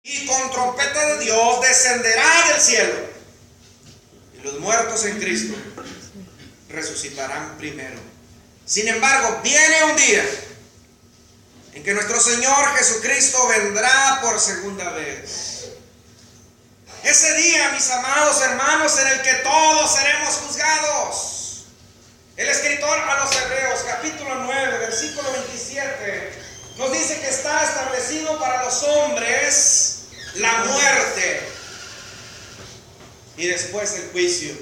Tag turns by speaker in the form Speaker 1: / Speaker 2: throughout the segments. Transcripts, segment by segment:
Speaker 1: y con trompeta de Dios descenderá del cielo, y los muertos en Cristo resucitarán primero. Sin embargo, viene un día en que nuestro Señor Jesucristo vendrá por segunda vez. Ese día, mis amados hermanos, en el que todos seremos juzgados. El escritor a los Hebreos, capítulo 9, versículo 27, nos dice que está establecido para los hombres la muerte y después el juicio.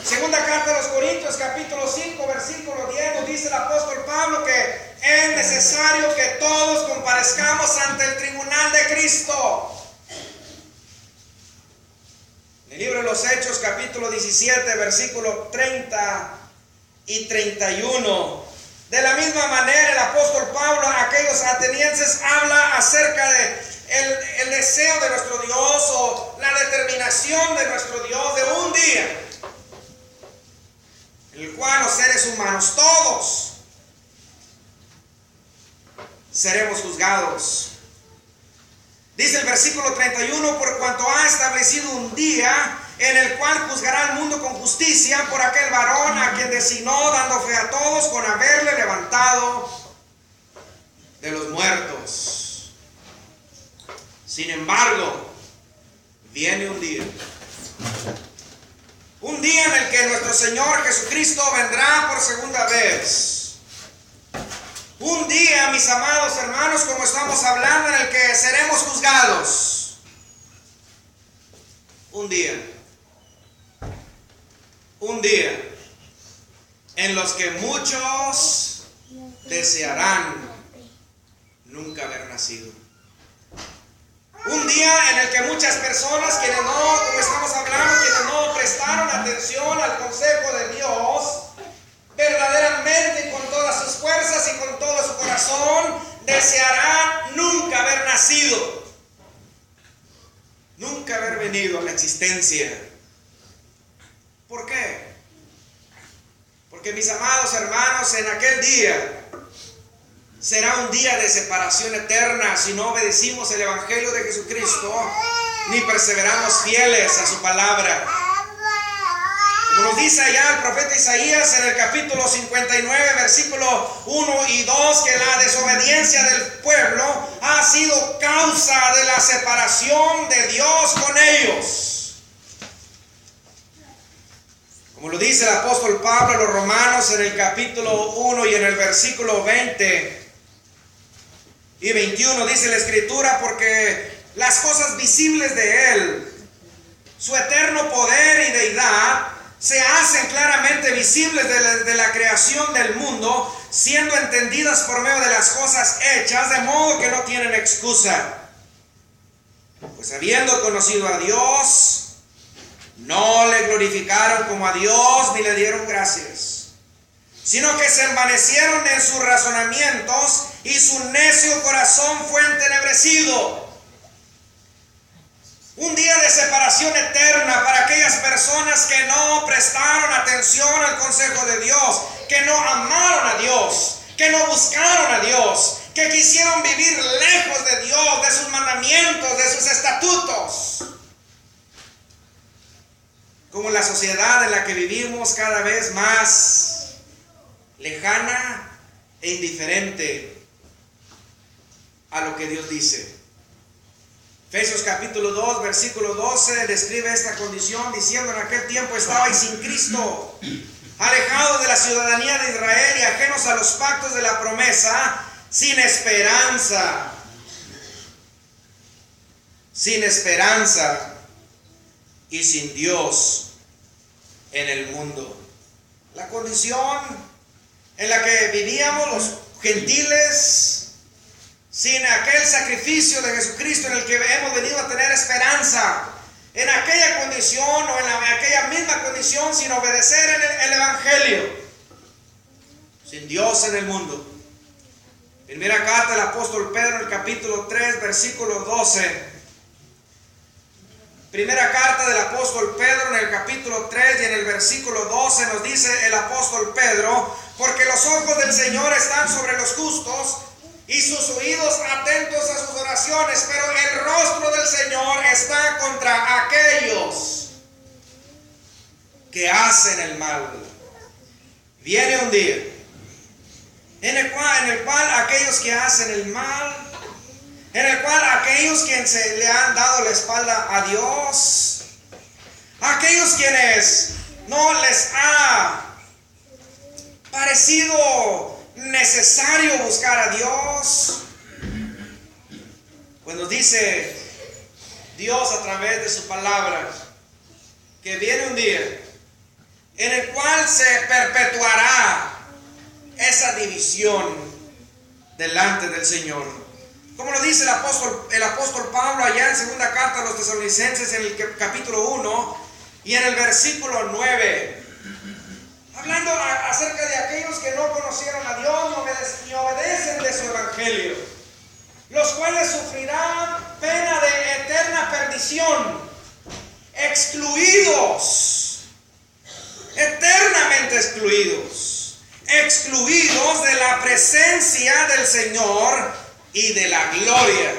Speaker 1: Segunda carta a los Corintios, capítulo 5, versículo 10, nos dice el apóstol Pablo que es necesario que todos comparezcamos ante el tribunal de Cristo. En el libro de los Hechos, capítulo 17, versículo 30 y 31. De la misma manera, el apóstol Pablo a aquellos atenienses habla acerca de el deseo de nuestro Dios, o la determinación de nuestro Dios de un día en el cual los seres humanos, todos, seremos juzgados. Dice el versículo 31, por cuanto ha establecido un día en el cual juzgará al mundo con justicia por aquel varón a quien designó, dando fe a todos con haberle levantado de los muertos. Sin embargo, viene un día en el que nuestro Señor Jesucristo vendrá por segunda vez. Un día, mis amados hermanos, como estamos hablando, en el que seremos juzgados. Un día en los que muchos desearán nunca haber nacido. Un día en el que muchas personas, quienes no, como estamos hablando, quienes no prestaron atención al consejo de Dios, verdaderamente y con todas sus fuerzas y con todo su corazón, desearán nunca haber nacido, nunca haber venido a la existencia. ¿Por qué? Porque, mis amados hermanos, en aquel día será un día de separación eterna si no obedecimos el Evangelio de Jesucristo ni perseveramos fieles a su palabra. Como nos dice allá el profeta Isaías en el capítulo 59, versículo 1 y 2, que la desobediencia del pueblo ha sido causa de la separación de Dios con ellos. Como lo dice el apóstol Pablo a los romanos en el capítulo 1 y en el versículo 20 y 21, dice la Escritura, porque las cosas visibles de Él, su eterno poder y deidad, se hacen claramente visibles de la creación del mundo, siendo entendidas por medio de las cosas hechas, de modo que no tienen excusa. Pues habiendo conocido a Dios, no le glorificaron como a Dios ni le dieron gracias, sino que se envanecieron en sus razonamientos y su necio corazón fue entenebrecido. Un día de separación eterna para aquellas personas que no prestaron atención al consejo de Dios, que no amaron a Dios, que no buscaron a Dios, que quisieron vivir lejos de Dios, de sus mandamientos, de sus estatutos. Como la sociedad en la que vivimos, cada vez más lejana e indiferente a lo que Dios dice. Efesios capítulo 2, versículo 12 describe esta condición diciendo: en aquel tiempo estabais sin Cristo, alejados de la ciudadanía de Israel y ajenos a los pactos de la promesa, sin esperanza y sin Dios en el mundo. La condición en la que vivíamos los gentiles, sin aquel sacrificio de Jesucristo en el que hemos venido a tener esperanza, en aquella condición o en aquella misma condición, sin obedecer el Evangelio, sin Dios en el mundo. Primera carta del apóstol Pedro, en el capítulo 3, versículo 12. Primera carta del apóstol Pedro, en el capítulo 3 y en el versículo 12, nos dice el apóstol Pedro: porque los ojos del Señor están sobre los justos y sus oídos atentos a sus oraciones, pero el rostro del Señor está contra aquellos que hacen el mal. Viene un día en el cual aquellos que hacen el mal, en el cual aquellos quienes se le han dado la espalda a Dios, aquellos quienes no les ha parecido necesario buscar a Dios, pues nos dice Dios a través de su palabra que viene un día en el cual se perpetuará esa división delante del Señor. Como lo dice el apóstol Pablo allá en segunda carta a los Tesalonicenses en el capítulo 1 y en el versículo 9, hablando acerca de aquellos que no conocieron a Dios ni obedecen de su evangelio, los cuales sufrirán pena de eterna perdición, excluidos, eternamente excluidos de la presencia del Señor y de la gloria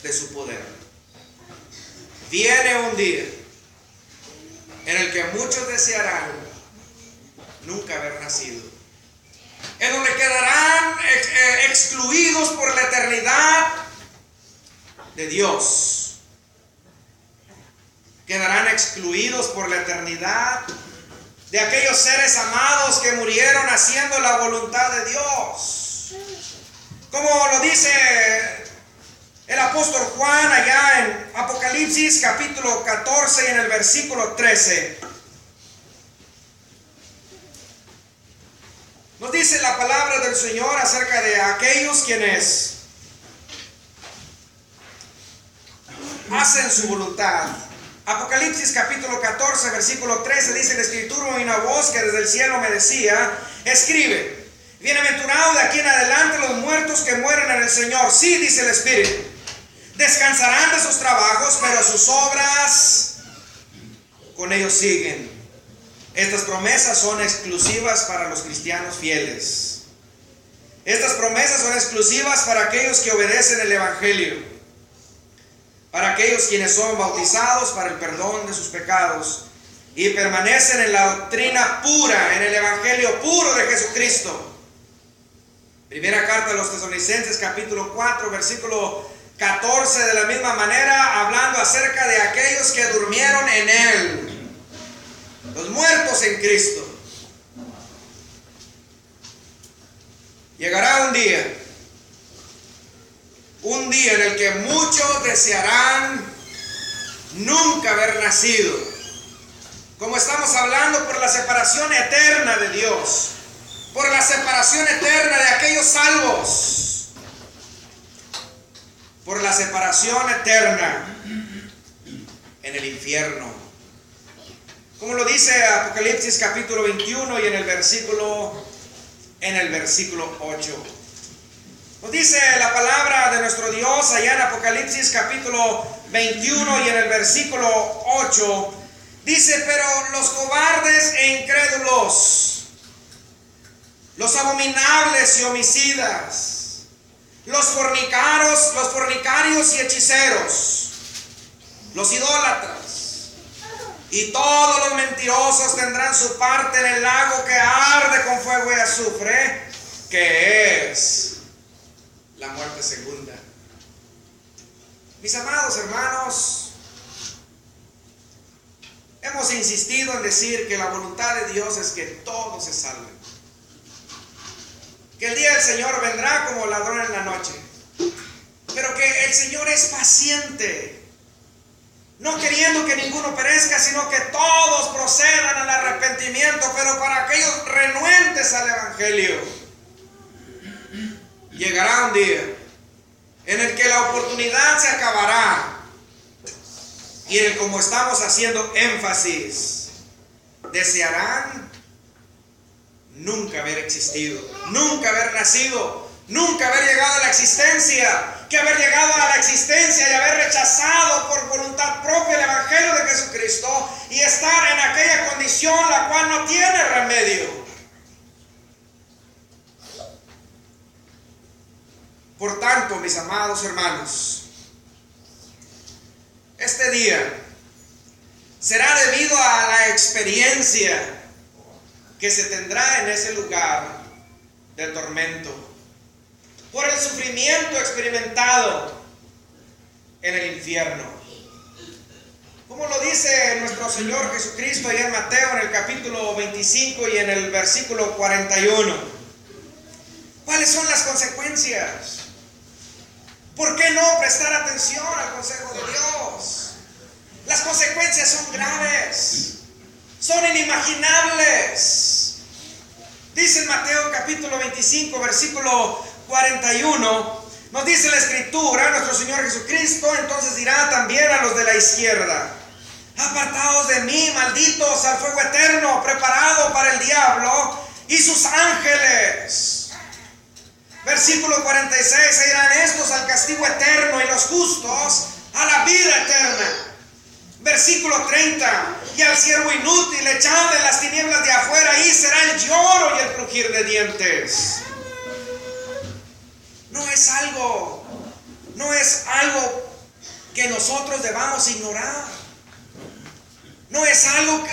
Speaker 1: de su poder. Viene un día en el que muchos desearán nunca haber nacido, en donde quedarán excluidos por la eternidad de Dios, quedarán excluidos por la eternidad de aquellos seres amados que murieron haciendo la voluntad de Dios. Como lo dice el apóstol Juan allá en Apocalipsis capítulo 14 y en el versículo 13. Nos dice la palabra del Señor acerca de aquellos quienes hacen su voluntad. Apocalipsis capítulo 14 versículo 13 dice la escritura: y una voz que desde el cielo me decía: escribe, bienaventurado de aquí en adelante los muertos que mueren en el Señor. Sí, dice el Espíritu, descansarán de sus trabajos, pero sus obras con ellos siguen. Estas promesas son exclusivas para los cristianos fieles. Estas promesas son exclusivas para aquellos que obedecen el evangelio, para aquellos quienes son bautizados para el perdón de sus pecados y permanecen en la doctrina pura, en el evangelio puro de Jesucristo. Primera carta a los Tesalonicenses capítulo 4 versículo 14, de la misma manera, hablando acerca de aquellos que durmieron en Él, los muertos en Cristo. Llegará un día en el que muchos desearán nunca haber nacido, como estamos hablando, por la separación eterna de Dios, por la separación eterna de aquellos salvos, por la separación eterna en el infierno. Como lo dice Apocalipsis capítulo 21 y en el versículo 8. Nos dice la palabra de nuestro Dios allá en Apocalipsis capítulo 21 y en el versículo 8. Dice: pero los cobardes e incrédulos, los abominables y homicidas, los fornicarios y hechiceros, los idólatras y todos los mentirosos tendrán su parte en el lago que arde con fuego y azufre, que es la muerte segunda. Mis amados hermanos, hemos insistido en decir que la voluntad de Dios es que todos se salven, que el día del Señor vendrá como ladrón en la noche, pero que el Señor es paciente, no queriendo que ninguno perezca, sino que todos procedan al arrepentimiento. Pero para aquellos renuentes al evangelio, llegará un día en el que la oportunidad se acabará y en el, como estamos haciendo énfasis, desearán nunca haber existido, nunca haber nacido, nunca haber llegado a la existencia, que haber llegado a la existencia y haber rechazado por voluntad propia el evangelio de Jesucristo y estar en aquella condición la cual no tiene remedio. Por tanto, mis amados hermanos, este día será debido a la experiencia que se tendrá en ese lugar de tormento, por el sufrimiento experimentado en el infierno. Como lo dice nuestro Señor Jesucristo allá en Mateo en el capítulo 25 y en el versículo 41. ¿Cuáles son las consecuencias? ¿Por qué no prestar atención al consejo de Dios? Las consecuencias son graves, son inimaginables. Dice en Mateo capítulo 25, versículo 41, nos dice la Escritura, nuestro Señor Jesucristo entonces dirá también a los de la izquierda: apartaos de mí, malditos, al fuego eterno preparado para el diablo y sus ángeles. Versículo 46, se irán estos al castigo eterno y los justos a la vida eterna. Versículo 30, y al siervo inútil echad en las tinieblas de afuera, ahí será el lloro y el crujir de dientes. No es algo que nosotros debamos ignorar. No es algo